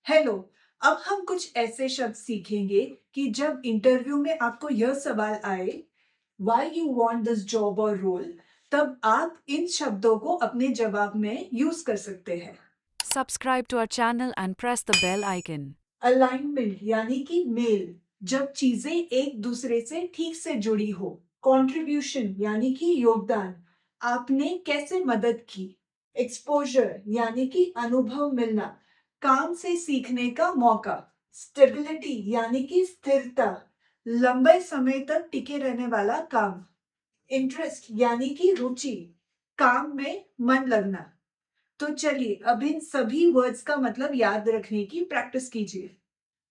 Hello. अब हम कुछ ऐसे शब्द सीखेंगे कि जब इंटरव्यू में आपको यह सवाल आए, why you want this job और रोल, तब आप इन शब्दों को अपने जवाब में यूज कर सकते हैं। Subscribe to our channel and press the bell icon. Alignment यानी कि मेल, जब चीजें एक दूसरे से ठीक से जुड़ी हो। कंट्रीब्यूशन यानी कि योगदान, आपने कैसे मदद की। एक्सपोजर यानी कि अनुभव मिलना, काम से सीखने का मौका। स्टेबिलिटी यानी कि स्थिरता, लंबे समय तक टिके रहने वाला काम। इंटरेस्ट यानी कि रुचि, काम में मन लगना। तो चलिए अब इन सभी वर्ड्स का मतलब याद रखने की प्रैक्टिस कीजिए।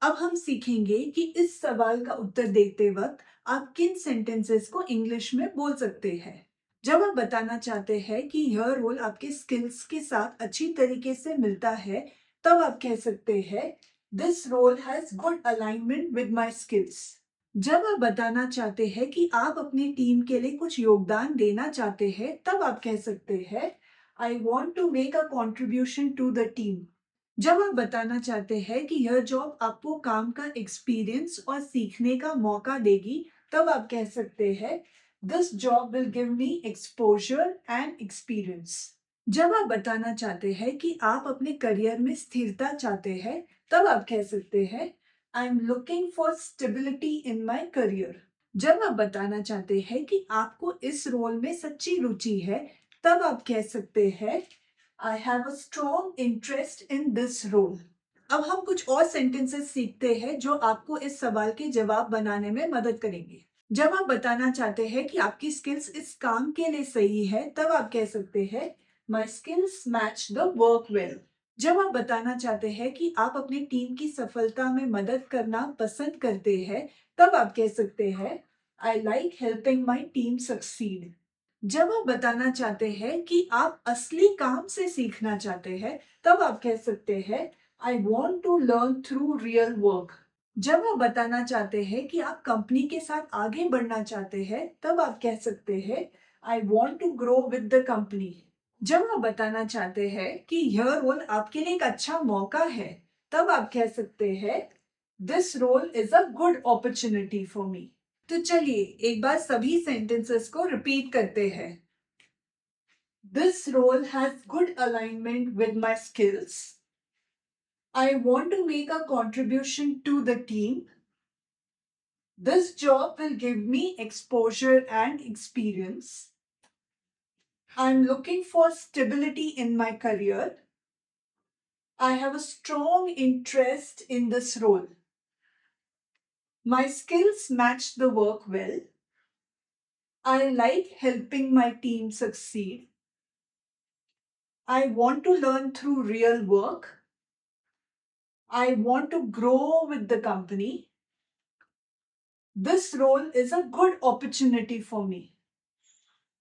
अब हम सीखेंगे कि इस सवाल का उत्तर देते वक्त आप किन सेंटेंसेस को इंग्लिश में बोल सकते हैं। जब आप बताना चाहते हैं कि यह रोल आपके स्किल्स के साथ अच्छी तरीके से मिलता है, तब आप कह सकते हैं this role has good alignment with my skills. जब आप बताना चाहते हैं कि आप अपनी टीम के लिए कुछ योगदान देना चाहते हैं, तब आप कह सकते हैं I want to make a contribution to the team. जब आप बताना चाहते हैं कि यह जॉब आपको काम का एक्सपीरियंस और सीखने का मौका देगी, तब आप कह सकते हैं this job will give me exposure and experience. जब आप बताना चाहते हैं कि आप अपने करियर में स्थिरता चाहते हैं, तब आप कह सकते हैं I am looking for stability in my career. जब आप बताना चाहते हैं कि आपको इस रोल में सच्ची रुचि है, तब आप कह सकते हैं I have a strong interest in this role. अब हम कुछ और सेंटेंसेस सीखते हैं जो आपको इस सवाल के जवाब बनाने में मदद करेंगे। जब आप बताना चाहते हैं कि आपकी स्किल्स इस काम के लिए सही है, तब आप कह सकते हैं My skills match the work well. जब आप बताना चाहते हैं कि आप अपनी टीम की सफलता में मदद करना पसंद करते हैं, तब आप कह सकते हैं I like helping my team succeed. जब आप बताना चाहते हैं कि आप असली काम से सीखना चाहते हैं, तब आप कह सकते हैं I want to learn through real work. जब आप बताना चाहते हैं कि आप कंपनी के साथ आगे बढ़ना चाहते हैं, तब आप कह सकते हैं I want to grow with the company. जब आप बताना चाहते हैं कि यह रोल आपके लिए एक अच्छा मौका है, तब आप कह सकते हैं this role is a good opportunity for me. तो चलिए एक बार सभी सेंटेंसेस को रिपीट करते हैं। This role has good alignment with my skills. I want to make a contribution to the team. This job will give me exposure and experience. I'm looking for stability in my career. I have a strong interest in this role. My skills match the work well. I like helping my team succeed. I want to learn through real work. I want to grow with the company. This role is a good opportunity for me.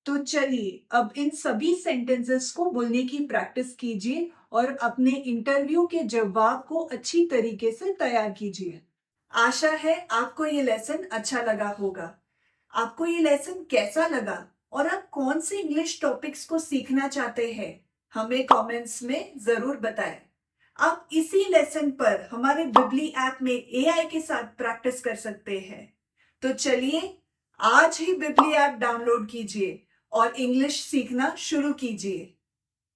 तो चलिए अब इन सभी sentences को बोलने की practice कीजिए और अपने इंटरव्यू के जवाब को अच्छी तरीके से तैयार कीजिए। आशा है आपको ये लेसन अच्छा लगा होगा। आपको ये लेसन कैसा लगा और आप कौन से इंग्लिश टॉपिक्स को सीखना चाहते हैं, हमें कमेंट्स में जरूर बताएं। आप इसी लेसन पर हमारे बिबली ऐप में एआई के साथ प्रैक्टिस कर सकते हैं। तो चलिए आज ही बिबली ऐप डाउनलोड कीजिए और इंग्लिश सीखना शुरू कीजिए।